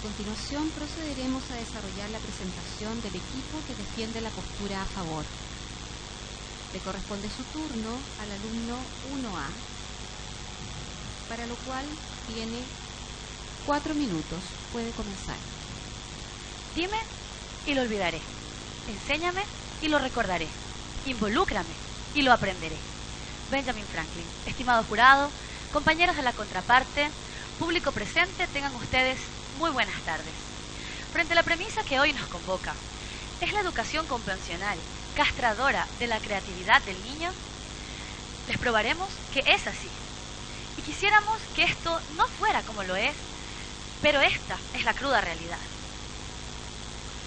A continuación procederemos a desarrollar la presentación del equipo que defiende la postura a favor. Le corresponde su turno al alumno 1A, para lo cual tiene 4 minutos. Puede comenzar. Dime y lo olvidaré. Enséñame y lo recordaré. Involúcrame y lo aprenderé. Benjamin Franklin. Estimado jurado, compañeros de la contraparte, público presente, tengan ustedes muy buenas tardes. Frente a la premisa que hoy nos convoca, ¿es la educación convencional castradora de la creatividad del niño? Les probaremos que es así. Y quisiéramos que esto no fuera como lo es, pero esta es la cruda realidad.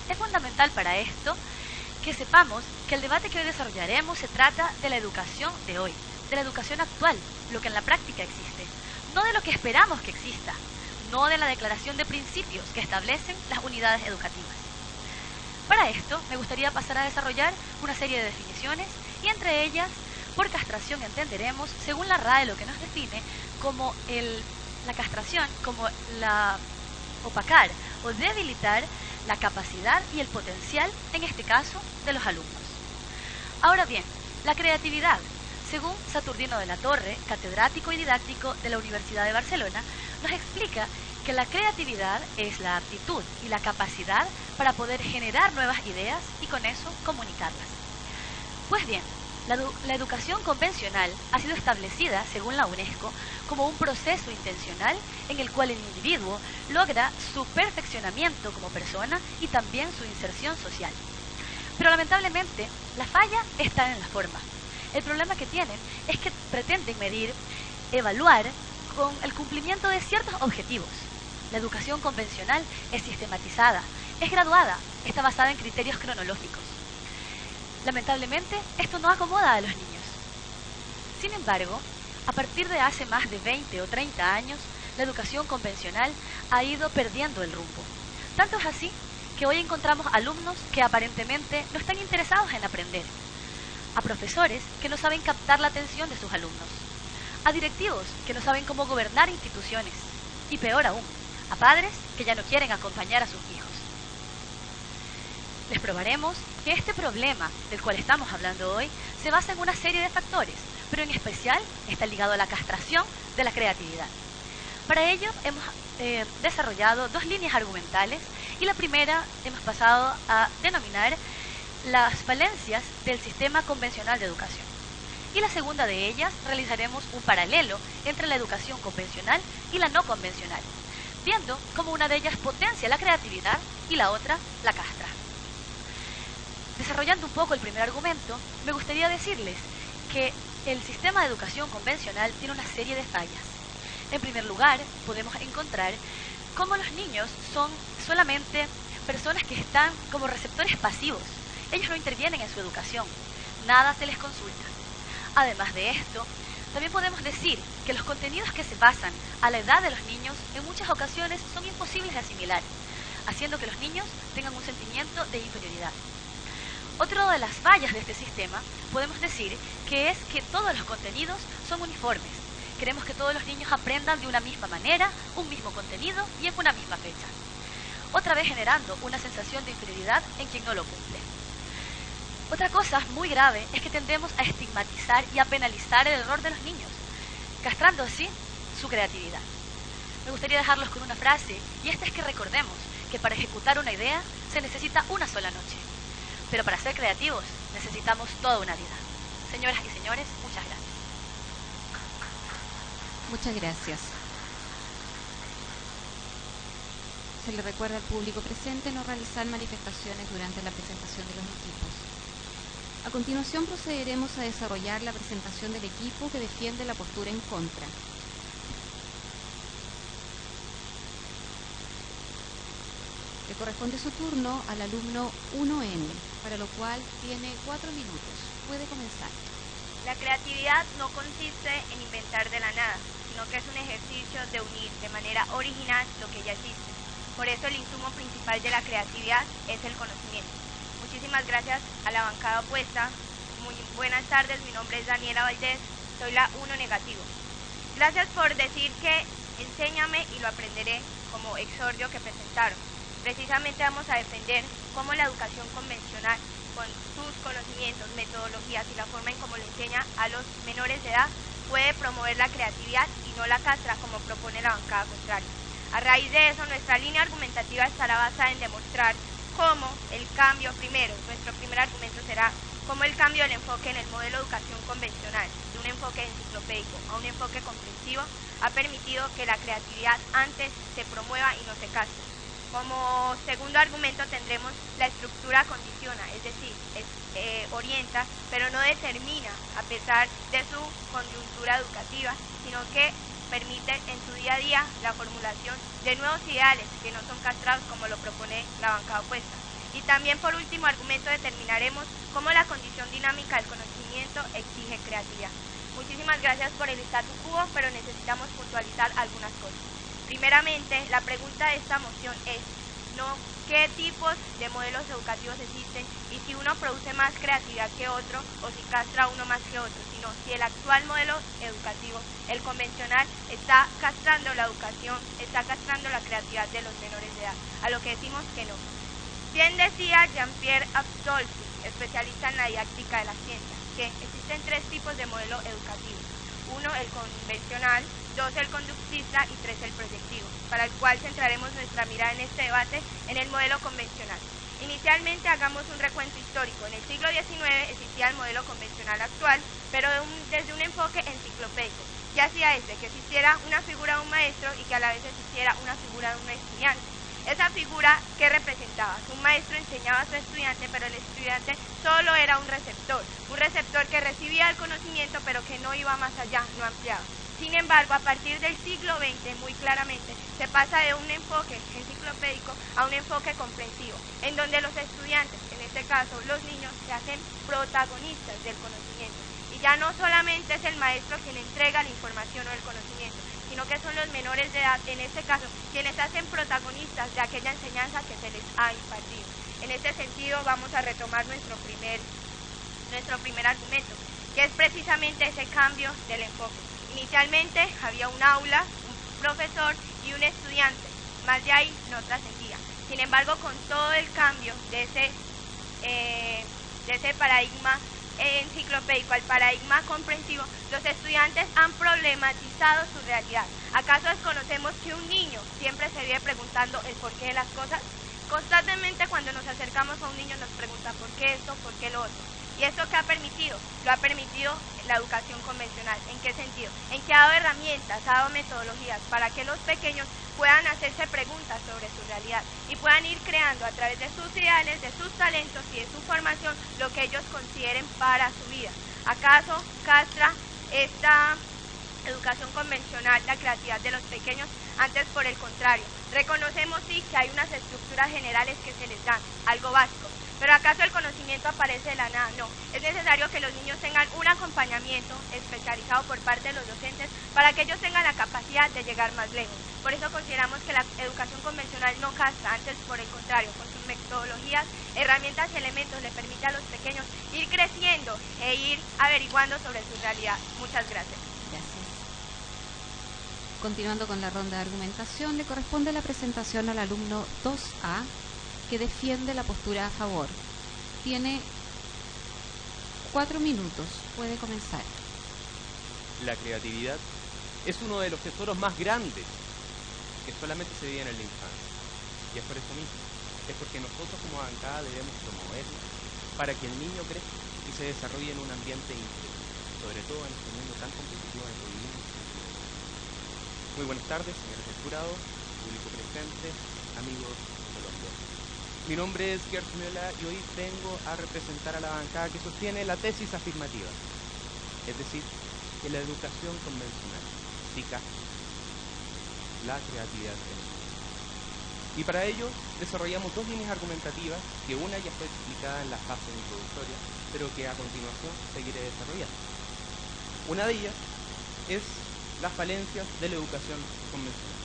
Es fundamental para esto que sepamos que el debate que hoy desarrollaremos se trata de la educación de hoy, de la educación actual, lo que en la práctica existe, no de lo que esperamos que exista, no de la declaración de principios que establecen las unidades educativas. Para esto, me gustaría pasar a desarrollar una serie de definiciones y entre ellas, por castración entenderemos, según la RAE, lo que nos define como la castración, como la opacar o debilitar la capacidad y el potencial, en este caso, de los alumnos. Ahora bien, la creatividad, según Saturnino de la Torre, catedrático y didáctico de la Universidad de Barcelona, nos explica que la creatividad es la aptitud y la capacidad para poder generar nuevas ideas y con eso comunicarlas. Pues bien, la educación convencional ha sido establecida, según la UNESCO, como un proceso intencional en el cual el individuo logra su perfeccionamiento como persona y también su inserción social. Pero lamentablemente, la falla está en la forma. El problema que tienen es que pretenden medir, evaluar con el cumplimiento de ciertos objetivos. La educación convencional es sistematizada, es graduada, está basada en criterios cronológicos. Lamentablemente, esto no acomoda a los niños. Sin embargo, a partir de hace más de 20 o 30 años, la educación convencional ha ido perdiendo el rumbo. Tanto es así que hoy encontramos alumnos que aparentemente no están interesados en aprender, a profesores que no saben captar la atención de sus alumnos, a directivos que no saben cómo gobernar instituciones y peor aún, a padres que ya no quieren acompañar a sus hijos. Les probaremos que este problema del cual estamos hablando hoy se basa en una serie de factores, pero en especial está ligado a la castración de la creatividad. Para ello hemos desarrollado 2 líneas argumentales y la primera hemos pasado a denominar las falencias del sistema convencional de educación. Y la segunda de ellas realizaremos un paralelo entre la educación convencional y la no convencional, viendo cómo una de ellas potencia la creatividad y la otra la castra. Desarrollando un poco el primer argumento, me gustaría decirles que el sistema de educación convencional tiene una serie de fallas. En primer lugar, podemos encontrar cómo los niños son solamente personas que están como receptores pasivos. Ellos no intervienen en su educación, nada se les consulta. Además de esto, también podemos decir que los contenidos que se pasan a la edad de los niños en muchas ocasiones son imposibles de asimilar, haciendo que los niños tengan un sentimiento de inferioridad. Otra de las fallas de este sistema podemos decir que es que todos los contenidos son uniformes. Queremos que todos los niños aprendan de una misma manera, un mismo contenido y en una misma fecha. Otra vez generando una sensación de inferioridad en quien no lo cumple. Otra cosa muy grave es que tendemos a estigmatizar y a penalizar el error de los niños, castrando así su creatividad. Me gustaría dejarlos con una frase, y esta es que recordemos que para ejecutar una idea se necesita una sola noche. Pero para ser creativos necesitamos toda una vida. Señoras y señores, muchas gracias. Muchas gracias. Se le recuerda al público presente no realizar manifestaciones durante la presentación de los equipos. A continuación procederemos a desarrollar la presentación del equipo que defiende la postura en contra. Le corresponde su turno al alumno 1N, para lo cual tiene 4 minutos. Puede comenzar. La creatividad no consiste en inventar de la nada, sino que es un ejercicio de unir de manera original lo que ya existe. Por eso el insumo principal de la creatividad es el conocimiento. Muchísimas gracias a la bancada opuesta. Muy buenas tardes, mi nombre es Daniela Valdés, soy la 1 negativo. Gracias por decir que enséñame y lo aprenderé, como exordio que presentaron. Precisamente vamos a defender cómo la educación convencional, con sus conocimientos, metodologías y la forma en cómo le enseña a los menores de edad, puede promover la creatividad y no la castra, como propone la bancada contraria. A raíz de eso, nuestra línea argumentativa estará basada en demostrar cómo el cambio, nuestro primer argumento será cómo el cambio del enfoque en el modelo de educación convencional, de un enfoque enciclopédico a un enfoque comprensivo, ha permitido que la creatividad antes se promueva y no se castre. Como segundo argumento tendremos la estructura condiciona, es decir, orienta, pero no determina a pesar de su coyuntura educativa, sino que permite en su día a día la formulación de nuevos ideales que no son castrados como lo propone la bancada opuesta. Y también por último argumento determinaremos cómo la condición dinámica del conocimiento exige creatividad. Muchísimas gracias por el statu quo, pero necesitamos puntualizar algunas cosas. Primeramente, la pregunta de esta moción es no qué tipos de modelos educativos existen y si uno produce más creatividad que otro o si castra uno más que otro, sino si el actual modelo educativo, el convencional, está castrando la educación, está castrando la creatividad de los menores de edad, a lo que decimos que no. Bien decía Jean-Pierre Absolti, especialista en la didáctica de la ciencia, que existen 3 tipos de modelo educativo. 1, el convencional, 2, el conductista y 3, el proyectivo, para el cual centraremos nuestra mirada en este debate en el modelo convencional. Inicialmente hagamos un recuento histórico. En el siglo XIX existía el modelo convencional actual, pero desde un enfoque enciclopédico. ¿Qué hacía este? Que existiera una figura de un maestro y que a la vez existiera una figura de un estudiante. Esa figura, ¿qué representaba? Un maestro enseñaba a su estudiante, pero el estudiante solo era un receptor que recibía el conocimiento, pero que no iba más allá, no ampliaba. Sin embargo, a partir del siglo XX, muy claramente, se pasa de un enfoque enciclopédico a un enfoque comprensivo, en donde los estudiantes, en este caso los niños, se hacen protagonistas del conocimiento. Y ya no solamente es el maestro quien entrega la información o el conocimiento, sino que son los menores de edad, en este caso, quienes se hacen protagonistas de aquella enseñanza que se les ha impartido. En este sentido, vamos a retomar nuestro primer argumento, que es precisamente ese cambio del enfoque. Inicialmente había un aula, un profesor y un estudiante, más de ahí no trascendía. Sin embargo, con todo el cambio de ese paradigma enciclopédico al paradigma comprensivo, los estudiantes han problematizado su realidad. ¿Acaso desconocemos que un niño siempre se vive preguntando el porqué de las cosas? Constantemente cuando nos acercamos a un niño nos pregunta ¿por qué esto? ¿Por qué lo otro? ¿Y esto qué ha permitido? Lo ha permitido la educación convencional. ¿En qué sentido? En que ha dado herramientas, ha dado metodologías para que los pequeños puedan hacerse preguntas sobre su realidad y puedan ir creando a través de sus ideales, de sus talentos y de su formación lo que ellos consideren para su vida. ¿Acaso castra esta educación convencional la creatividad de los pequeños? Antes, por el contrario, reconocemos sí que hay unas estructuras generales que se les dan, algo básico. ¿Pero acaso el conocimiento aparece de la nada? No. Es necesario que los niños tengan un acompañamiento especializado por parte de los docentes para que ellos tengan la capacidad de llegar más lejos. Por eso consideramos que la educación convencional no castra, antes por el contrario, con sus metodologías, herramientas y elementos le permite a los pequeños ir creciendo e ir averiguando sobre su realidad. Muchas gracias. Gracias. Continuando con la ronda de argumentación, le corresponde la presentación al alumno 2A, que defiende la postura a favor. Tiene 4 minutos. Puede comenzar. La creatividad es uno de los tesoros más grandes que solamente se viven en la infancia. Y es por eso mismo. Es porque nosotros como bancada debemos promoverla para que el niño crezca y se desarrolle en un ambiente íntegro, sobre todo en este mundo tan competitivo en el que vivimos. Muy buenas tardes, señores del jurado, público presente, amigos colombianos. Mi nombre es Gert Müller y hoy vengo a representar a la bancada que sostiene la tesis afirmativa, es decir, que la educación convencional indica la creatividad de los niños. Y para ello desarrollamos 2 líneas argumentativas, que una ya fue explicada en la fase introductoria, pero que a continuación seguiré desarrollando. Una de ellas es las falencias de la educación convencional.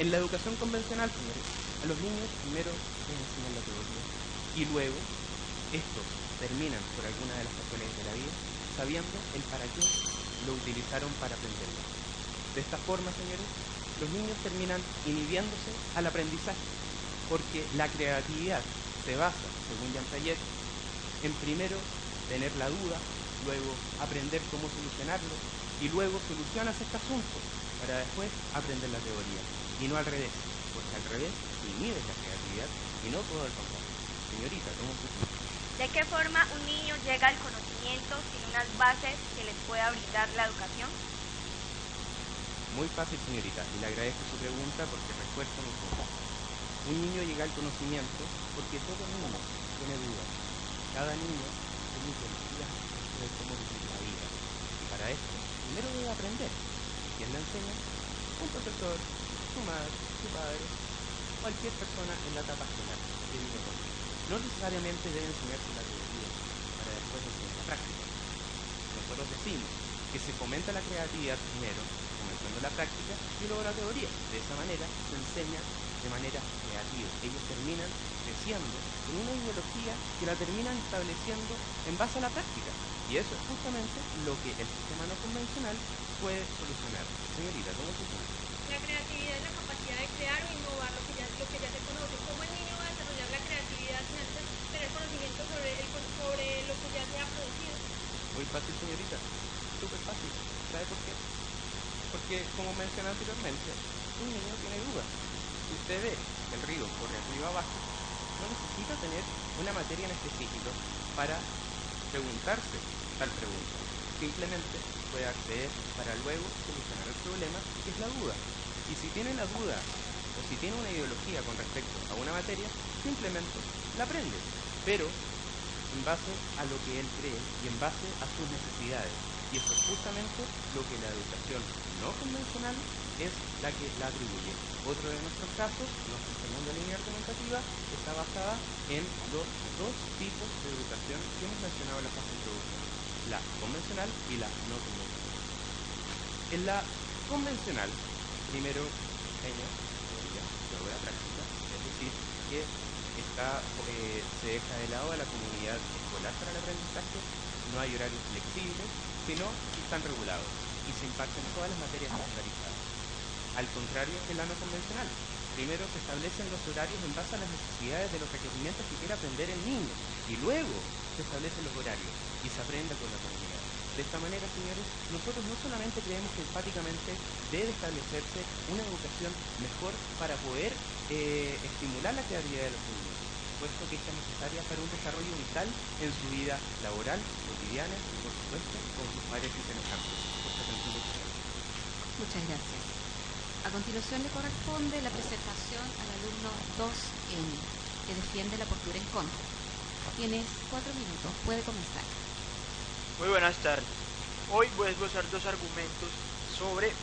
En la educación convencional, señores, a los niños primero les enseñan la teoría y luego estos terminan por alguna de las pasiones de la vida sabiendo el para qué lo utilizaron para aprenderlo. De esta forma, señores, los niños terminan inhibiéndose al aprendizaje, porque la creatividad se basa, según Jean Piaget, en primero tener la duda, luego aprender cómo solucionarlo, y luego solucionas este asunto para después aprender la teoría, y no al revés, porque al revés inhibes la creatividad y no todo el contrario. Señorita, ¿cómo se explica? ¿De qué forma un niño llega al conocimiento sin unas bases que les pueda brindar la educación? Muy fácil, señorita, y le agradezco su pregunta porque refuerza mi punto. Un niño llega al conocimiento porque todo niño tiene dudas. Cada niño tiene iniciativas de cómo vivir la vida. Y para esto, primero debe aprender. ¿Quién le enseña? Un profesor, su madre, su padre, cualquier persona en la etapa escolar que vive con él. No necesariamente debe enseñarse la teoría para después enseñar la práctica. Nosotros decimos que se fomenta la creatividad primero, comenzando la práctica, y luego la teoría. De esa manera se enseña de manera creativa. Ellos terminan creciendo con una ideología que la terminan estableciendo en base a la práctica. Y eso es justamente lo que el sistema no convencional puede solucionar. Señorita, ¿cómo funciona? La creatividad es la capacidad de crear o innovar lo que ya se conoce. ¿Cómo el niño va a desarrollar la creatividad sin antes tener conocimiento sobre lo que ya se ha producido? Muy fácil, señorita. Súper fácil. ¿Sabe por qué? Porque, como mencioné anteriormente, un niño tiene dudas. Si usted ve que el río corre arriba abajo, no necesita tener una materia en específico para preguntarse tal pregunta. Simplemente puede acceder para luego solucionar el problema, que es la duda. Y si tiene la duda o si tiene una ideología con respecto a una materia, simplemente la aprende, pero en base a lo que él cree y en base a sus necesidades. Y eso es justamente lo que la educación no convencional es la que la atribuye. Otro de nuestros casos, nuestra segunda línea argumentativa, está basada en los dos tipos de educación que hemos mencionado en la fase de introducción: la convencional y la no convencional. En la convencional, primero enseña teoría, luego la práctica, es decir, que se deja de lado a la comunidad escolar para el aprendizaje, no hay horarios flexibles, sino que están regulados y se imparten todas las materias estandarizadas. Al contrario que la no convencional, primero se establecen los horarios en base a las necesidades de los requerimientos que quiere aprender el niño, y luego se establecen los horarios y se aprende con la comunidad. De esta manera, señores, nosotros no solamente creemos que empáticamente debe establecerse una educación mejor para poder estimular la creatividad de los niños, puesto que esta es necesaria para un desarrollo vital en su vida laboral, cotidiana y, por supuesto, con sus pares y semejantes. Muchas gracias. A continuación le corresponde la presentación al alumno 2N, que defiende la postura en contra. Tienes 4 minutos, puede comenzar. Muy buenas tardes. Hoy voy a esbozar dos argumentos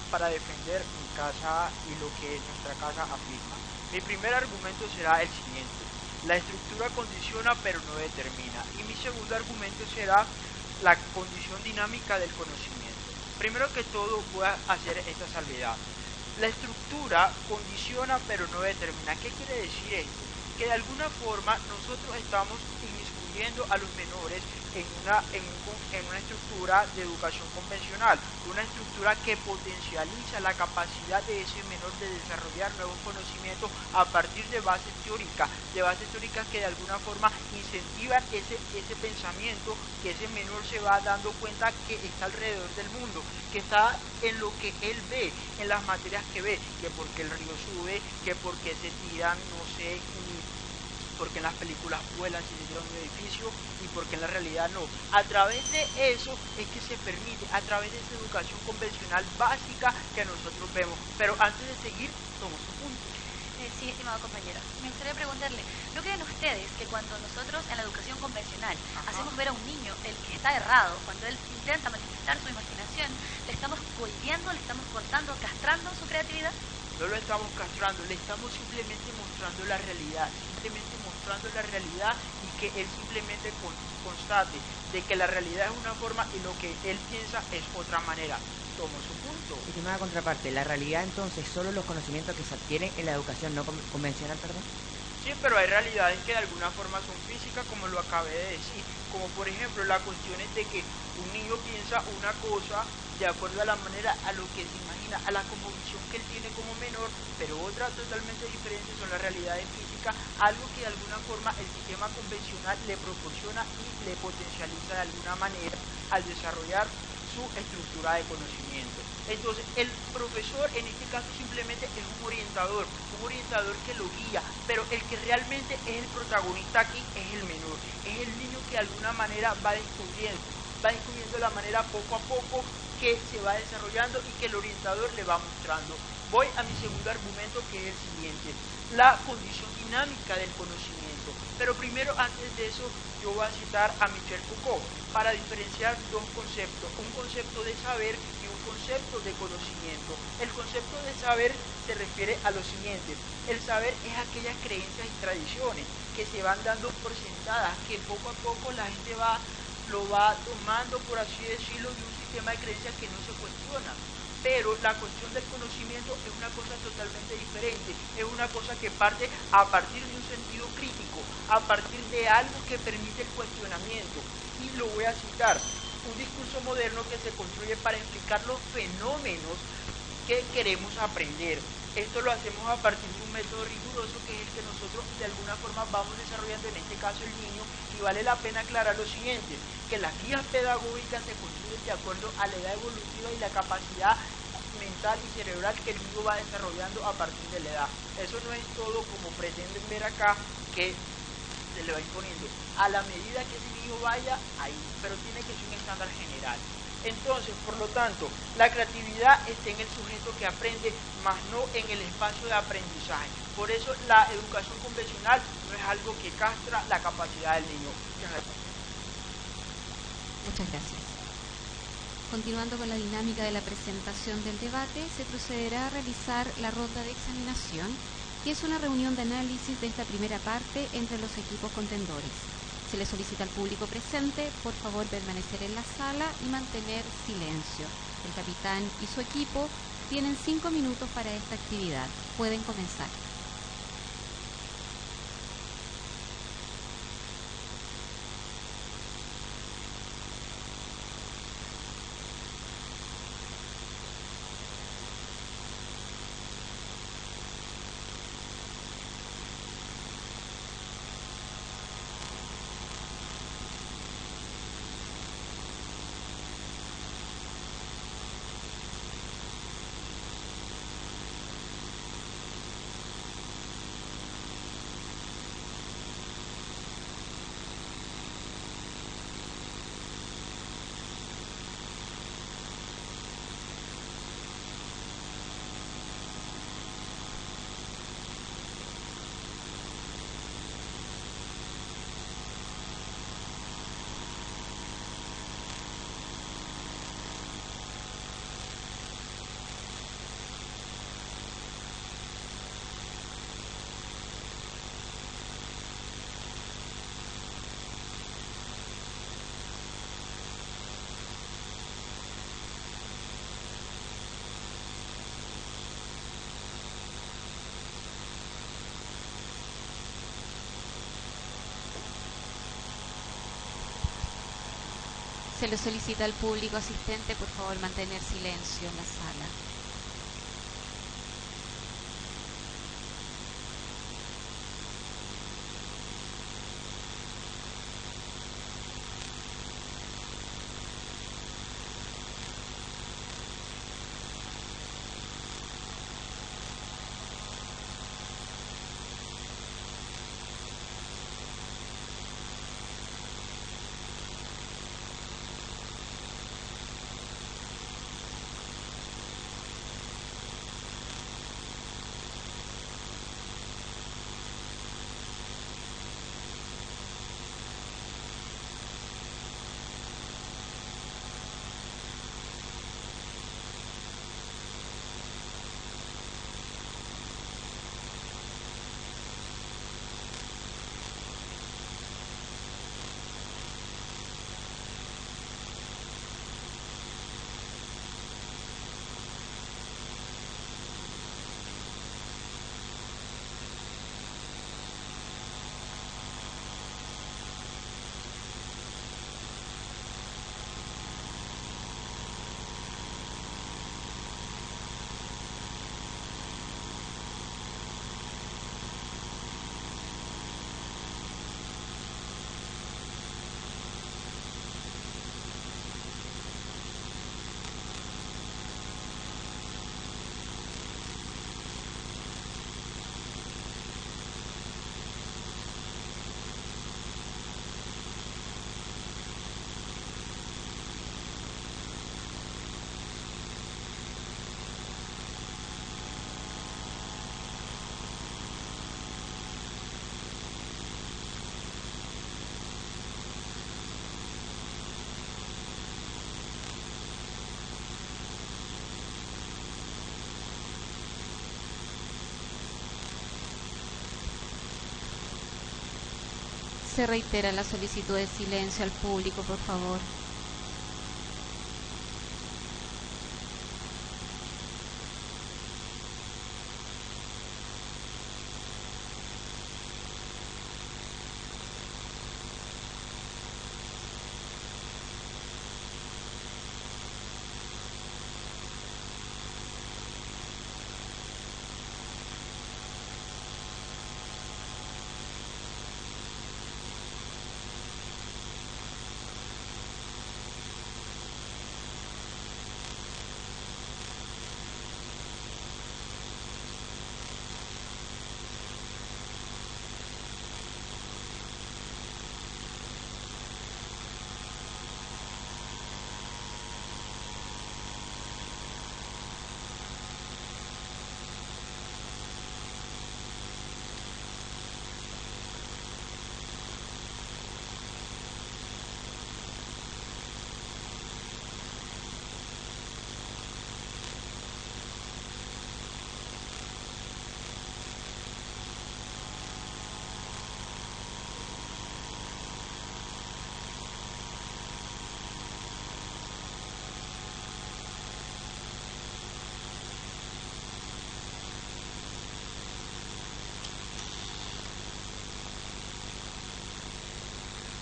para defender mi casa y lo que nuestra casa afirma. Mi primer argumento será el siguiente: la estructura condiciona pero no determina. Y mi segundo argumento será la condición dinámica del conocimiento. Primero que todo voy a hacer esta salvedad. La estructura condiciona pero no determina. ¿Qué quiere decir esto? Que de alguna forma nosotros estamos inmiscuyendo a los menores en una estructura de educación convencional, una estructura que potencializa la capacidad de ese menor de desarrollar nuevos conocimientos a partir de bases teóricas que de alguna forma incentivan ese pensamiento que ese menor se va dando cuenta que está alrededor del mundo, que está en lo que él ve, en las materias que ve, que porque el río sube, que porque se tiran, no sé, porque en las películas vuelan si se tira un edificio y porque en la realidad no. A través de eso es que se permite, a través de esa educación convencional básica que nosotros vemos. Pero antes de seguir, tomo su punto. Sí, estimado compañero, me gustaría preguntarle, ¿no creen ustedes que cuando nosotros en la educación convencional hacemos ver a un niño el que está errado, cuando él intenta manifestar su imaginación, le estamos cohibiendo, le estamos cortando, castrando su creatividad? No lo estamos castrando, le estamos simplemente mostrando la realidad, y que él simplemente constate de que la realidad es una forma y lo que él piensa es otra manera. Tomo su punto. Estimada contraparte, ¿la realidad entonces solo los conocimientos que se adquieren en la educación no convencional, perdón? Sí, pero hay realidades que de alguna forma son físicas, como lo acabé de decir, como por ejemplo las cuestiones de que un niño piensa una cosa de acuerdo a la manera, a lo que se imagina, a la cosmovisión que él tiene como menor, pero otra totalmente diferente son las realidades físicas, algo que de alguna forma el sistema convencional le proporciona y le potencializa de alguna manera al desarrollar su estructura de conocimiento. Entonces, el profesor en este caso simplemente es un orientador que lo guía, pero el que realmente es el protagonista aquí es el menor, es el niño que de alguna manera va descubriendo la manera poco a poco que se va desarrollando y que el orientador le va mostrando. Voy a mi segundo argumento, que es el siguiente: la condición dinámica del conocimiento. Pero primero, antes de eso, yo voy a citar a Michel Foucault para diferenciar dos conceptos, un concepto de saber y un concepto de conocimiento. El concepto de saber se refiere a lo siguiente: el saber es aquellas creencias y tradiciones que se van dando por sentadas, que poco a poco la gente lo va tomando, por así decirlo, de un sistema de creencias que no se cuestiona. Pero la cuestión del conocimiento es una cosa totalmente diferente, es una cosa que parte a partir de un sentido crítico, a partir de algo que permite el cuestionamiento. Y lo voy a citar: un discurso moderno que se construye para explicar los fenómenos que queremos aprender. Esto lo hacemos a partir de un método riguroso, que es el que nosotros de alguna forma vamos desarrollando, en este caso el niño, y vale la pena aclarar lo siguiente: que las guías pedagógicas se construyen de acuerdo a la edad evolutiva y la capacidad mental y cerebral que el niño va desarrollando a partir de la edad. Eso no es todo como pretenden ver acá, que se le va imponiendo a la medida que ese niño vaya ahí, pero tiene que ser un estándar general. Entonces, por lo tanto, la creatividad está en el sujeto que aprende, más no en el espacio de aprendizaje. Por eso la educación convencional no es algo que castra la capacidad del niño. Muchas gracias. Continuando con la dinámica de la presentación del debate, se procederá a realizar la ronda de examinación, que es una reunión de análisis de esta primera parte entre los equipos contendores. Se le solicita al público presente, por favor, permanecer en la sala y mantener silencio. El capitán y su equipo tienen 5 minutos para esta actividad. Pueden comenzar. Se le solicita al público asistente, por favor, mantener silencio en la sala. Se reitera la solicitud de silencio al público, por favor.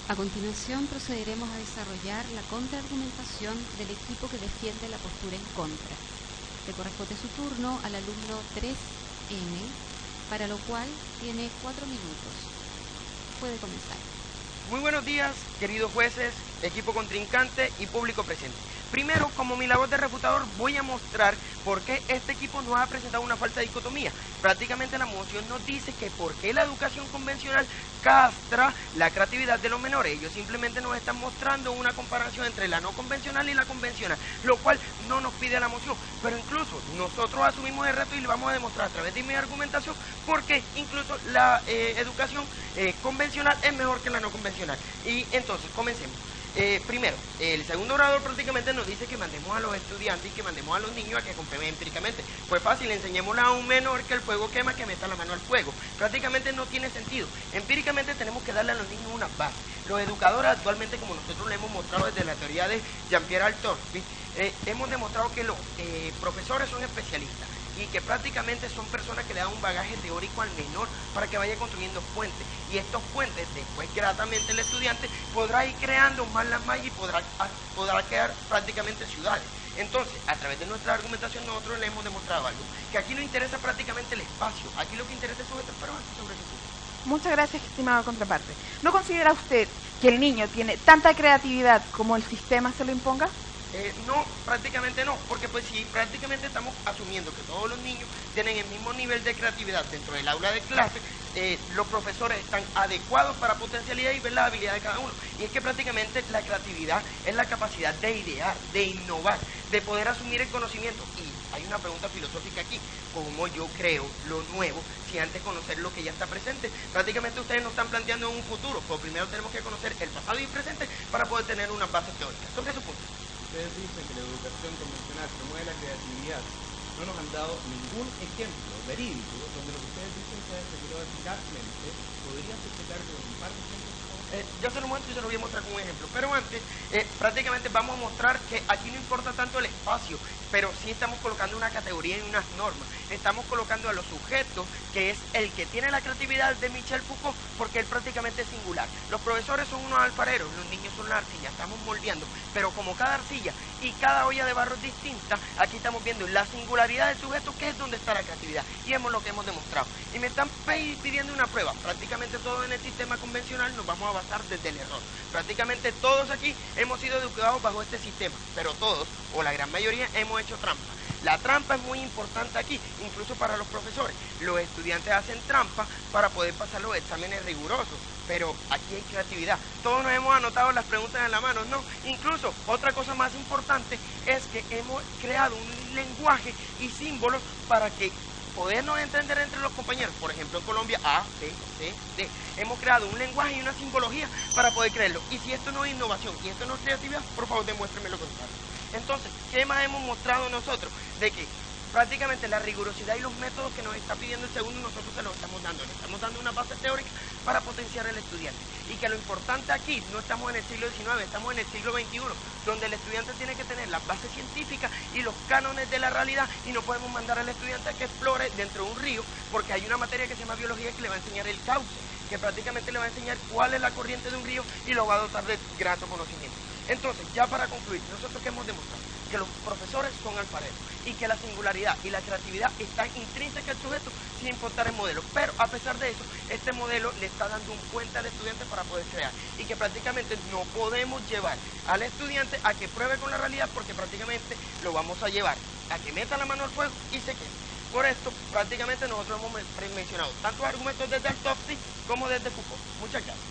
A continuación procederemos a desarrollar la contraargumentación del equipo que defiende la postura en contra. Le corresponde su turno al alumno 3M, para lo cual tiene 4 minutos. Puede comenzar. Muy buenos días, queridos jueces, equipo contrincante y público presente. Primero, como mi labor de refutador, voy a mostrar por qué este equipo nos ha presentado una falsa dicotomía. Prácticamente la moción nos dice que por qué la educación convencional castra la creatividad de los menores. Ellos simplemente nos están mostrando una comparación entre la no convencional y la convencional, lo cual no nos pide la moción. Pero incluso nosotros asumimos el reto y le vamos a demostrar a través de mi argumentación por qué incluso la educación convencional es mejor que la no convencional. Y entonces, comencemos. Primero, el segundo orador prácticamente nos dice que mandemos a los estudiantes y que mandemos a los niños a que comprueben empíricamente. Pues fácil, enseñémosle a un menor que el fuego quema, que meta la mano al fuego. Prácticamente no tiene sentido. Empíricamente tenemos que darle a los niños una base. Los educadores actualmente, como nosotros le hemos mostrado desde la teoría de Jean-Pierre Altor, hemos demostrado que los profesores son especialistas y que prácticamente son personas que le dan un bagaje teórico al menor para que vaya construyendo puentes. Y estos puentes, después gratamente el estudiante podrá ir creando más las mallas y podrá crear prácticamente ciudades. Entonces, a través de nuestra argumentación nosotros le hemos demostrado algo, que aquí no interesa prácticamente el espacio, aquí lo que interesa es sujeto, pero antes sobre Jesús. Muchas gracias, estimado contraparte. ¿No considera usted que el niño tiene tanta creatividad como el sistema se lo imponga? No, prácticamente no, porque pues si prácticamente estamos asumiendo que todos los niños tienen el mismo nivel de creatividad dentro del aula de clase, los profesores están adecuados para potencialidad y ver la habilidad de cada uno. Y es que prácticamente la creatividad es la capacidad de idear, de innovar, de poder asumir el conocimiento. Y hay una pregunta filosófica aquí: ¿cómo yo creo lo nuevo si antes conocer lo que ya está presente? Prácticamente ustedes nos están planteando en un futuro, pero primero tenemos que conocer el pasado y el presente para poder tener unas bases teóricas. Sobre su punto. Ustedes dicen que la educación convencional promueve la creatividad. No nos han dado ningún ejemplo verídico donde lo que ustedes dicen se ha ejecutado eficazmente. ¿Podrían explicar con un par de ejemplos? Yo se lo muestro y se lo voy a mostrar con un ejemplo. Pero antes, prácticamente vamos a mostrar que aquí no importa tanto el espacio, pero sí estamos colocando una categoría y unas normas. Estamos colocando a los sujetos, que es el que tiene la creatividad de Michel Foucault, porque él prácticamente es singular. Los profesores son unos alfareros, los niños son la arcilla, estamos moldeando, pero como cada arcilla y cada olla de barro es distinta, aquí estamos viendo la singularidad del sujeto, que es donde está la creatividad, y es lo que hemos demostrado. Y me están pidiendo una prueba. Prácticamente todos en el sistema convencional nos vamos a basar desde el error. Prácticamente todos aquí hemos sido educados bajo este sistema, pero todos, o la gran mayoría, hemos hecho trampa. La trampa es muy importante aquí, incluso para los profesores. Los estudiantes hacen trampa para poder pasar los exámenes rigurosos, pero aquí hay creatividad. Todos nos hemos anotado las preguntas en la mano, ¿no? Incluso, otra cosa más importante es que hemos creado un lenguaje y símbolos para que podernos entender entre los compañeros. Por ejemplo, en Colombia, A, B, C, D. Hemos creado un lenguaje y una simbología para poder creerlo. Y si esto no es innovación y esto no es creatividad, por favor demuéstrenme lo contrario. Entonces, ¿qué más hemos mostrado nosotros? De que prácticamente la rigurosidad y los métodos que nos está pidiendo el segundo, nosotros se los estamos dando. Le estamos dando una base teórica para potenciar al estudiante. Y que lo importante aquí, no estamos en el siglo XIX, estamos en el siglo XXI, donde el estudiante tiene que tener las bases científicas y los cánones de la realidad, y no podemos mandar al estudiante a que explore dentro de un río, porque hay una materia que se llama biología que le va a enseñar el cauce, que prácticamente le va a enseñar cuál es la corriente de un río y lo va a dotar de grato conocimiento. Entonces, ya para concluir, nosotros que hemos demostrado que los profesores son alfareros y que la singularidad y la creatividad están intrínsecas al sujeto sin importar el modelo, pero a pesar de eso, este modelo le está dando un puente al estudiante para poder crear, y que prácticamente no podemos llevar al estudiante a que pruebe con la realidad, porque prácticamente lo vamos a llevar a que meta la mano al fuego y se quede. Por esto, prácticamente nosotros hemos mencionado tantos argumentos desde Altofsky como desde Foucault. Muchas gracias.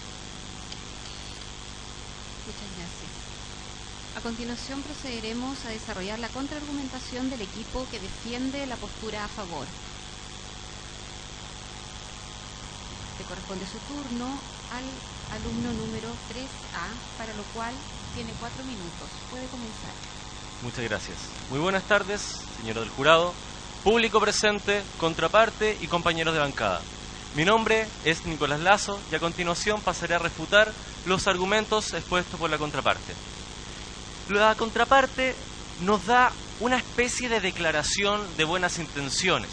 Muchas gracias. A continuación procederemos a desarrollar la contraargumentación del equipo que defiende la postura a favor. Le corresponde su turno al alumno número 3A, para lo cual tiene 4 minutos. Puede comenzar. Muchas gracias. Muy buenas tardes, señor del jurado, público presente, contraparte y compañeros de bancada. Mi nombre es Nicolás Lazo y a continuación pasaré a refutar los argumentos expuestos por la contraparte. La contraparte nos da una especie de declaración de buenas intenciones,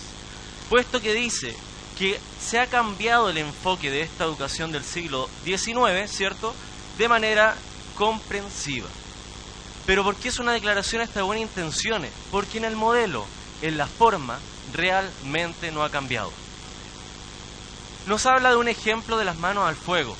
puesto que dice que se ha cambiado el enfoque de esta educación del siglo XIX, ¿cierto?, de manera comprensiva. Pero ¿por qué es una declaración esta de buenas intenciones? Porque en el modelo, en la forma, realmente no ha cambiado. Nos habla de un ejemplo de las manos al fuego.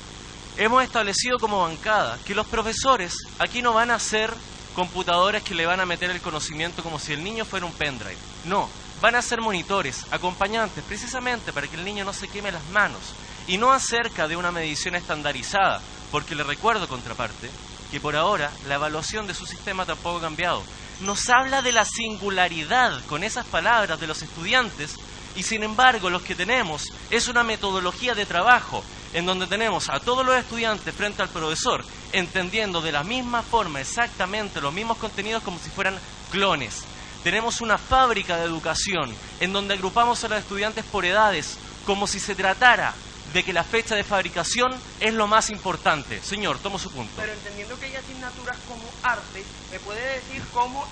Hemos establecido como bancada que los profesores aquí no van a ser computadores que le van a meter el conocimiento como si el niño fuera un pendrive. No, van a ser monitores, acompañantes, precisamente para que el niño no se queme las manos, y no acerca de una medición estandarizada, porque le recuerdo, contraparte, que por ahora la evaluación de su sistema tampoco ha cambiado. Nos habla de la singularidad con esas palabras de los estudiantes, y sin embargo los que tenemos es una metodología de trabajo en donde tenemos a todos los estudiantes frente al profesor, entendiendo de la misma forma exactamente los mismos contenidos como si fueran clones. Tenemos una fábrica de educación en donde agrupamos a los estudiantes por edades, como si se tratara de que la fecha de fabricación es lo más importante. Señor, tomo su punto. Pero entendiendo que hay asignaturas como arte, ¿me puede decir cómo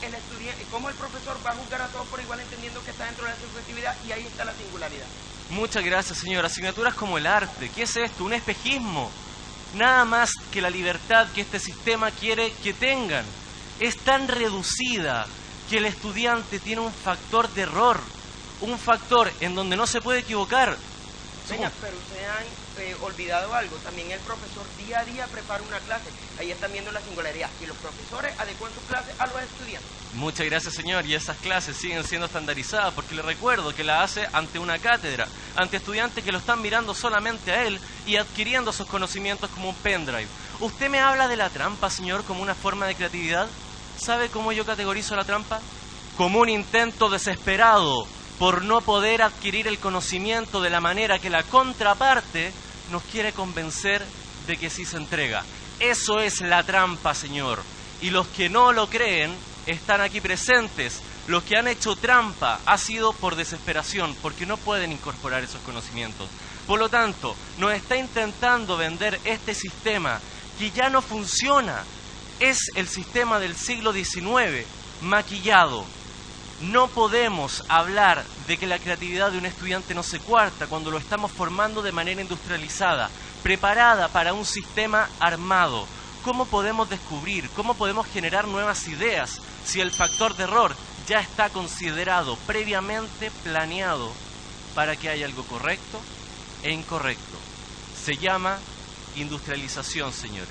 el profesor va a juzgar a todos por igual, entendiendo que está dentro de la subjetividad y ahí está la singularidad? Muchas gracias, señor. Asignaturas como el arte, ¿qué es esto? Un espejismo. Nada más que la libertad que este sistema quiere que tengan. Es tan reducida que el estudiante tiene un factor de error, un factor en donde no se puede equivocar. Venga, pero ustedes han olvidado algo. También el profesor día a día prepara una clase. Ahí están viendo la singularidad. Y los profesores adecuan sus clases a los estudiantes. Muchas gracias, señor. Y esas clases siguen siendo estandarizadas, porque le recuerdo que la hace ante una cátedra, ante estudiantes que lo están mirando solamente a él y adquiriendo sus conocimientos como un pendrive. ¿Usted me habla de la trampa, señor, como una forma de creatividad? ¿Sabe cómo yo categorizo la trampa? Como un intento desesperado por no poder adquirir el conocimiento de la manera que la contraparte nos quiere convencer de que sí se entrega. Eso es la trampa, señor. Y los que no lo creen están aquí presentes. Los que han hecho trampa ha sido por desesperación, porque no pueden incorporar esos conocimientos. Por lo tanto, nos está intentando vender este sistema que ya no funciona. Es el sistema del siglo XIX, maquillado. No podemos hablar de que la creatividad de un estudiante no se coarta cuando lo estamos formando de manera industrializada, preparada para un sistema armado. ¿Cómo podemos descubrir, cómo podemos generar nuevas ideas si el factor de error ya está considerado, previamente planeado para que haya algo correcto e incorrecto? Se llama industrialización, señores,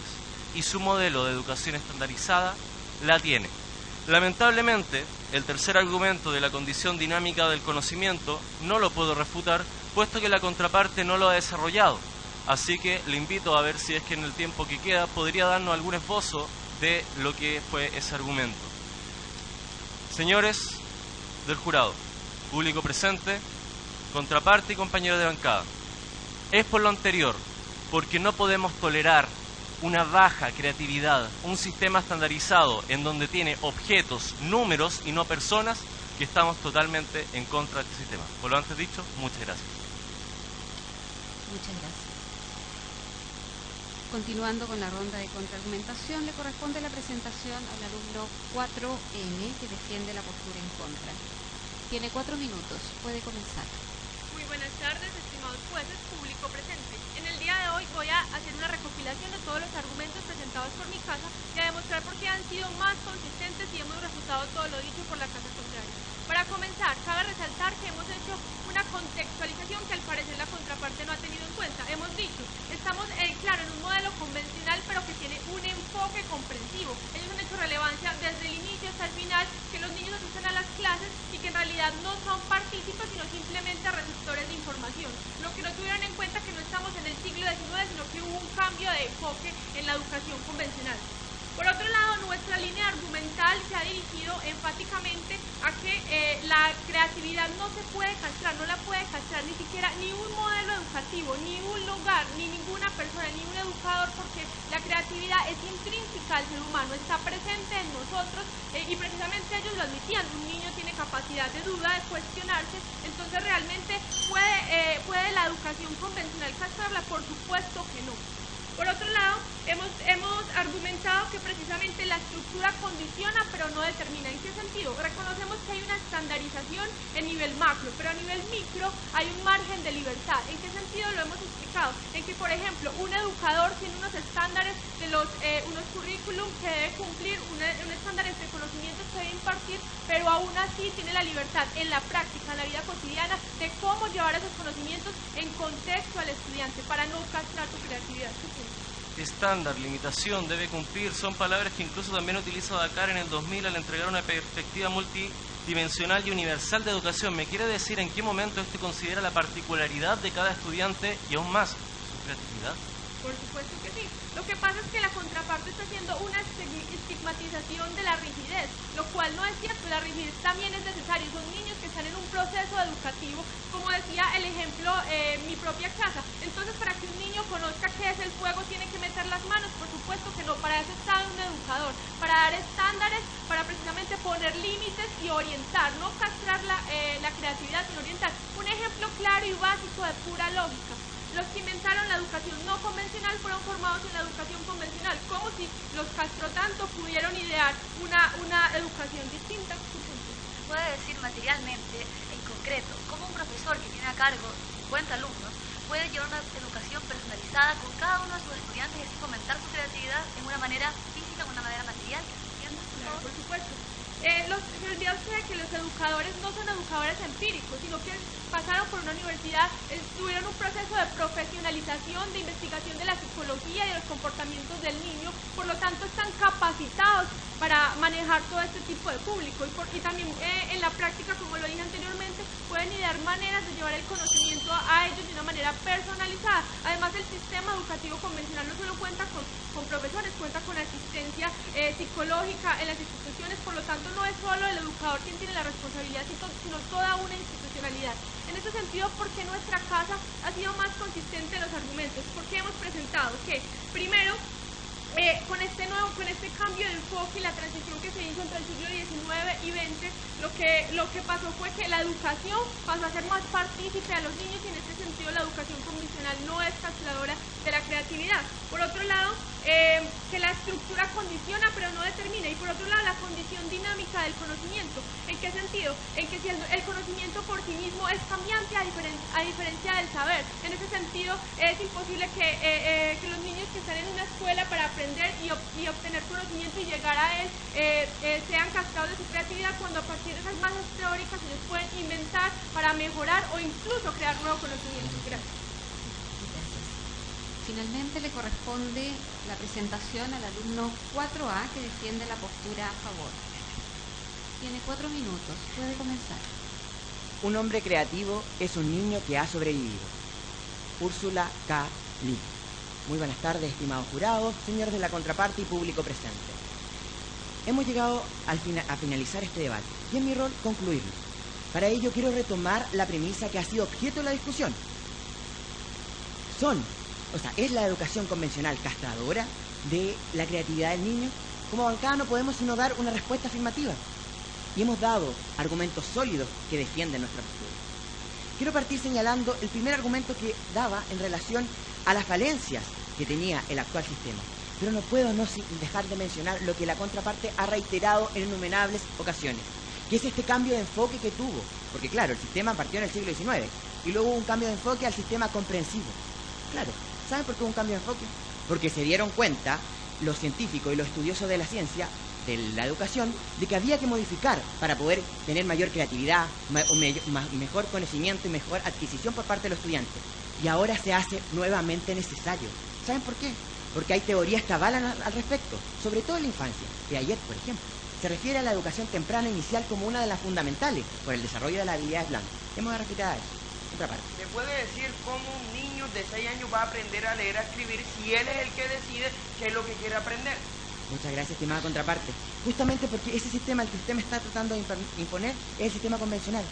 y su modelo de educación estandarizada la tiene. Lamentablemente, el tercer argumento de la condición dinámica del conocimiento no lo puedo refutar, puesto que la contraparte no lo ha desarrollado. Así que le invito a ver si es que en el tiempo que queda podría darnos algún esbozo de lo que fue ese argumento. Señores del jurado, público presente, contraparte y compañeros de bancada, es por lo anterior, porque no podemos tolerar una baja creatividad, un sistema estandarizado en donde tiene objetos, números y no personas, que estamos totalmente en contra de este sistema. Por lo antes dicho, muchas gracias. Muchas gracias. Continuando con la ronda de contraargumentación, le corresponde la presentación al alumno 4M, que defiende la postura en contra. Tiene 4 minutos. Puede comenzar. Muy buenas tardes, estimados jueces, público presente. En el día de hoy voy a hacer una recopilación de todos los argumentos presentados por mi casa y a demostrar por qué han sido más consistentes y hemos refutado todo lo dicho por la casa contraria. Para comenzar, cabe resaltar que hemos hecho una contextualización que al parecer la contraparte no ha tenido en cuenta. Hemos dicho, estamos, claro, en un modelo convencional, pero que tiene un enfoque comprensivo. Ellos han hecho relevancia desde el inicio hasta el final, que los niños asisten a las clases y que en realidad no son partícipes, sino simplemente receptores de información. Lo que no tuvieron en cuenta que no estamos en el siglo XIX, sino que hubo un cambio de enfoque en la educación convencional. Por otro lado, nuestra línea argumental se ha dirigido enfáticamente a que la creatividad no se puede castrar, no la puede castrar ni siquiera ni un modelo educativo, ni un lugar, ni ninguna persona, ni un educador, porque la creatividad es intrínseca al ser humano, está presente en nosotros y precisamente ellos lo admitían. Un niño tiene capacidad de duda, de cuestionarse, entonces realmente ¿puede la educación convencional castrarla? Por supuesto que no. Por otro lado, hemos argumentado que precisamente la estructura condiciona pero no determina. ¿En qué sentido? Reconocemos que hay una estandarización en nivel macro, pero a nivel micro hay un margen de libertad. ¿En qué sentido lo hemos explicado? En que, por ejemplo, un educador tiene unos estándares de unos currículum que debe cumplir, un estándares de conocimientos que debe impartir, pero aún así tiene la libertad en la práctica, en la vida cotidiana, de cómo llevar esos conocimientos en contexto al estudiante para no castrar su creatividad. Estándar, limitación, debe cumplir, son palabras que incluso también utiliza Dakar en el 2000 al entregar una perspectiva multidimensional y universal de educación. ¿Me quiere decir en qué momento este considera la particularidad de cada estudiante y aún más su creatividad? Por supuesto que sí. Lo que pasa es que la contraparte está haciendo una estigmatización de la rigidez, lo cual no es cierto. La rigidez también es necesaria. Son niños que están en un proceso educativo, como decía el ejemplo, mi propia casa. Entonces, para que un niño conozca qué es el fuego, tiene que meter las manos. Por supuesto que no. Para eso está un educador, para dar estándares, para precisamente poner límites y orientar, no castrar la creatividad, sino orientar. Un ejemplo claro y básico de pura lógica. Los que inventaron la educación no convencional fueron formados en la educación convencional. ¿Cómo si los castró tanto pudieron idear una educación distinta? Puede decir materialmente, en concreto, cómo un profesor que tiene a cargo 50 alumnos puede llevar una educación personalizada con cada uno de sus estudiantes y así fomentar su creatividad en una manera física, en una manera material. Claro, por supuesto. Se olvida usted que los educadores no son educadores empíricos, sino que pasaron por una universidad, tuvieron un proceso de profesionalización, de investigación de la psicología y de los comportamientos del niño, por lo tanto están capacitados para manejar todo este tipo de público y también en la práctica, como lo dije anteriormente, pueden idear maneras de llevar el conocimiento a ellos de una manera personalizada. Además, el sistema educativo convencional no solo cuenta con profesores, cuenta con asistencia psicológica en las instituciones, por lo tanto no es solo el educador quien tiene la responsabilidad, sino toda una institucionalidad. En ese sentido, ¿por qué nuestra casa ha sido más consistente en los argumentos? Porque hemos presentado que, primero, con este cambio de enfoque y la transición que se hizo entre el siglo XIX y XX, lo que pasó fue que la educación pasó a ser más partícipe a los niños y en este sentido la educación convencional no es castradora de la creatividad. Por otro lado, que la estructura condiciona pero no determina, y por otro lado la condición dinámica del conocimiento. ¿En qué sentido? En que si el conocimiento por sí mismo es cambiante a diferencia del saber. En ese sentido es imposible que los niños que están en una escuela para aprender y obtener conocimiento y llegar a él sean castrados de su creatividad, cuando a partir de esas bases teóricas ellos pueden inventar para mejorar o incluso crear nuevo conocimiento. Gracias. Finalmente le corresponde la presentación al alumno 4A que defiende la postura a favor. Tiene 4 minutos. Puede comenzar. Un hombre creativo es un niño que ha sobrevivido. Úrsula K. Lee. Muy buenas tardes, estimados jurados, señores de la contraparte y público presente. Hemos llegado a finalizar este debate y es mi rol concluirlo. Para ello quiero retomar la premisa que ha sido objeto de la discusión. ¿Es la educación convencional castradora de la creatividad del niño? Como bancada no podemos sino dar una respuesta afirmativa. y hemos dado argumentos sólidos que defienden nuestra postura. Quiero partir señalando el primer argumento que daba en relación a las falencias que tenía el actual sistema. Pero no puedo dejar de mencionar lo que la contraparte ha reiterado en innumerables ocasiones, que es este cambio de enfoque que tuvo. Porque claro, el sistema partió en el siglo XIX y luego hubo un cambio de enfoque al sistema comprensivo. Claro, ¿saben por qué hubo un cambio de enfoque? Porque se dieron cuenta los científicos y los estudiosos de la ciencia, de la educación, de que había que modificar para poder tener mayor creatividad, mejor conocimiento y mejor adquisición por parte de los estudiantes. Y ahora se hace nuevamente necesario. ¿Saben por qué? Porque hay teorías que avalan al respecto, sobre todo en la infancia. De ayer, por ejemplo, se refiere a la educación temprana inicial como una de las fundamentales por el desarrollo de las habilidades blandas. Hemos de respirar eso. Otra parte. ¿Me puede decir cómo un niño de 6 años va a aprender a leer, a escribir, si él es el que decide qué es lo que quiere aprender? Muchas gracias, estimada contraparte. Justamente porque ese sistema, el que usted me está tratando de imponer, es el sistema convencional.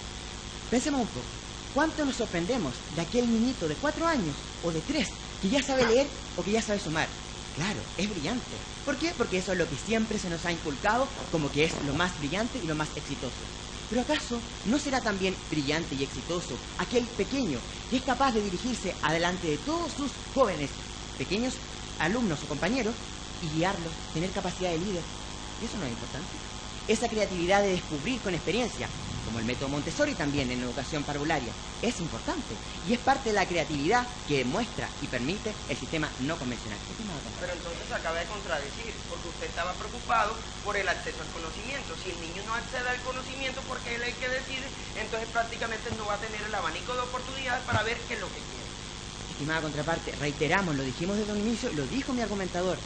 Pensemos un poco. ¿Cuánto nos sorprendemos de aquel niñito de 4 años o de 3 que ya sabe leer o que ya sabe sumar? Claro, es brillante. ¿Por qué? Porque eso es lo que siempre se nos ha inculcado como que es lo más brillante y lo más exitoso. Pero ¿acaso no será también brillante y exitoso aquel pequeño que es capaz de dirigirse adelante de todos sus jóvenes, pequeños alumnos o compañeros y guiarlos, tener capacidad de líder? ¿Y eso no es importante? Esa creatividad de descubrir con experiencia, como el método Montessori también en educación parvularia, es importante y es parte de la creatividad que demuestra y permite el sistema no convencional. Pero entonces acaba de contradecir, porque usted estaba preocupado por el acceso al conocimiento. Si el niño no accede al conocimiento porque él es el que decide, entonces prácticamente no va a tener el abanico de oportunidades para ver qué es lo que quiere. Estimada contraparte, reiteramos, lo dijimos desde un inicio, lo dijo mi argumentador.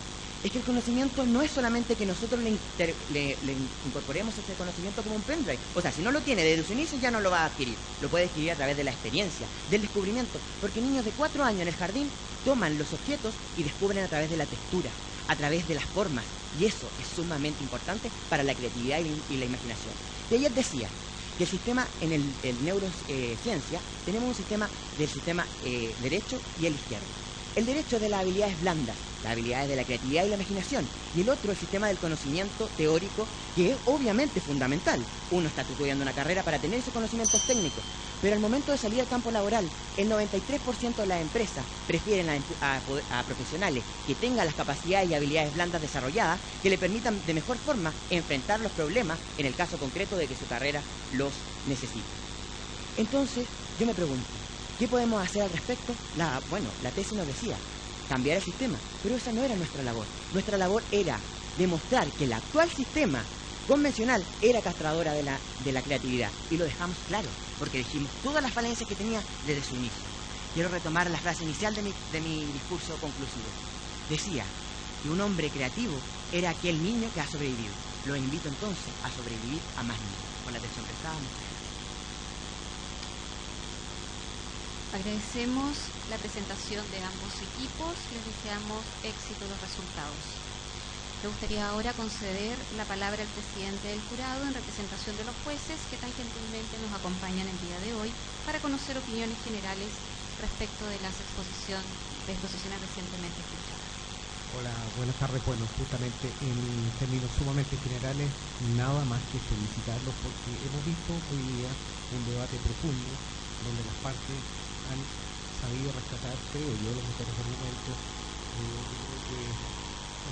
Es que el conocimiento no es solamente que nosotros le incorporemos ese conocimiento como un pendrive. O sea, si no lo tiene desde su inicio ya no lo va a adquirir. Lo puede adquirir a través de la experiencia, del descubrimiento. Porque niños de 4 años en el jardín toman los objetos y descubren a través de la textura, a través de las formas. Y eso es sumamente importante para la creatividad y la imaginación. Y ayer decía que el sistema en el neurociencia, tenemos un sistema del sistema derecho y el izquierdo. El derecho de las habilidades blandas, las habilidades de la creatividad y la imaginación, y el otro el sistema del conocimiento teórico, que es obviamente fundamental. Uno está estudiando una carrera para tener esos conocimientos técnicos, pero al momento de salir al campo laboral, el 93% de las empresas prefieren a profesionales que tengan las capacidades y habilidades blandas desarrolladas, que le permitan de mejor forma enfrentar los problemas en el caso concreto de que su carrera los necesite. Entonces, yo me pregunto, ¿qué podemos hacer al respecto? La tesis nos decía, cambiar el sistema, pero esa no era nuestra labor. Nuestra labor era demostrar que el actual sistema convencional era castradora de la creatividad. Y lo dejamos claro, porque dijimos todas las falencias que tenía desde su inicio. Quiero retomar la frase inicial de mi discurso conclusivo. Decía que un hombre creativo era aquel niño que ha sobrevivido. Los invito entonces a sobrevivir a más niños. Con la atención prestada. Agradecemos la presentación de ambos equipos, les deseamos éxito en los resultados. Me gustaría ahora conceder la palabra al presidente del jurado en representación de los jueces que tan gentilmente nos acompañan el día de hoy para conocer opiniones generales respecto de las exposiciones recientemente escuchadas. Hola, buenas tardes. Bueno, justamente en términos sumamente generales, nada más que felicitarlos porque hemos visto hoy día un debate profundo donde las partes han sabido rescatar, creo yo, los mejores argumentos. Que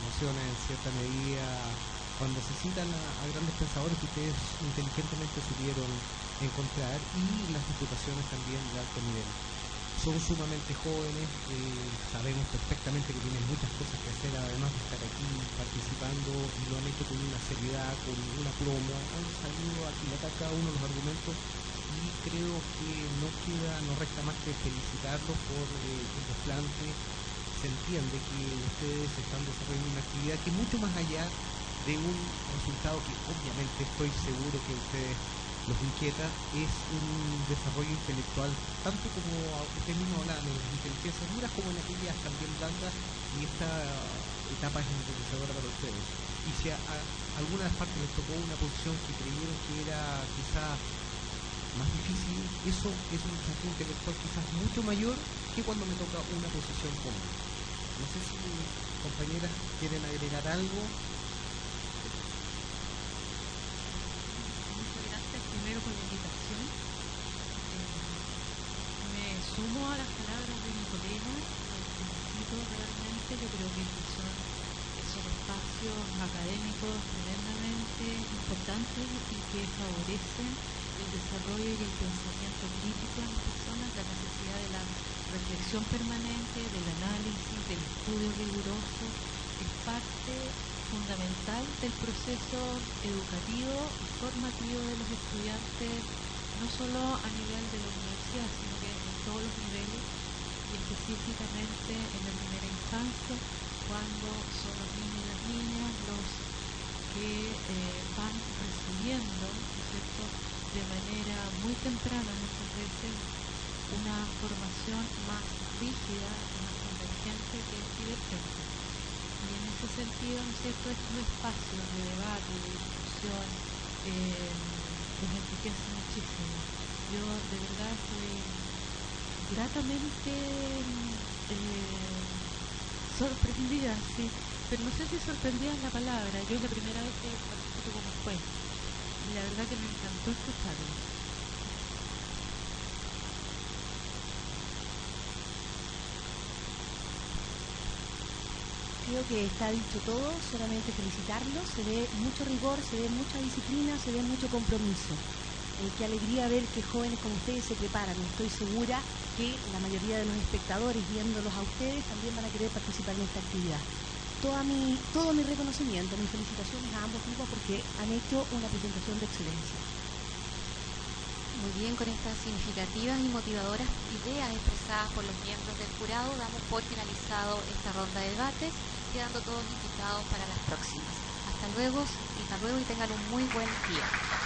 emociona en cierta medida cuando se citan a grandes pensadores que ustedes inteligentemente supieron encontrar, y las diputaciones también de alto nivel. Son sumamente jóvenes, sabemos perfectamente que tienen muchas cosas que hacer, además de estar aquí participando, y lo han hecho con una seriedad, con un aplomo, han salido a aquilatar cada uno de los argumentos, y creo que no resta más que felicitarlos por el desplante. Se entiende que ustedes están desarrollando una actividad que mucho más allá de un resultado que obviamente estoy seguro que a ustedes los inquieta, es un desarrollo intelectual, tanto como usted mismo hablaba, en las inteligencias duras como en aquellas también blandas, y esta etapa es enriquecedora para ustedes. Y si a algunas partes les tocó una posición que creyeron que era quizá más difícil, eso es un desafío intelectual quizás mucho mayor que cuando me toca una posición común. No sé si compañeras quieren agregar algo. académicos tremendamente importantes y que favorecen el desarrollo y el pensamiento crítico en las personas, la necesidad de la reflexión permanente, del análisis, del estudio riguroso, es parte fundamental del proceso educativo y formativo de los estudiantes, no solo a nivel de la universidad, sino que en todos los niveles, y específicamente en la primera infancia, cuando son los niños y las niñas los que van recibiendo, ¿no es cierto?, de manera muy temprana muchas veces una formación más rígida, más convergente que divergente. Y en ese sentido, ¿no es cierto?, estos espacios de debate, de discusión, les enriquece muchísimo. Yo de verdad estoy gratamente sorprendida, sí, pero no sé si sorprendida es la palabra. Yo es la primera vez que participo como juez y la verdad que me encantó escucharlo. Creo que está dicho todo, solamente felicitarlos, se ve mucho rigor, se ve mucha disciplina, se ve mucho compromiso. Qué alegría ver que jóvenes como ustedes se preparan. Estoy segura que la mayoría de los espectadores, viéndolos a ustedes, también van a querer participar en esta actividad. Todo mi reconocimiento, mis felicitaciones a ambos grupos porque han hecho una presentación de excelencia. Muy bien, con estas significativas y motivadoras ideas expresadas por los miembros del jurado, damos por finalizado esta ronda de debate, quedando todos invitados para las próximas. Hasta luego y tengan un muy buen día.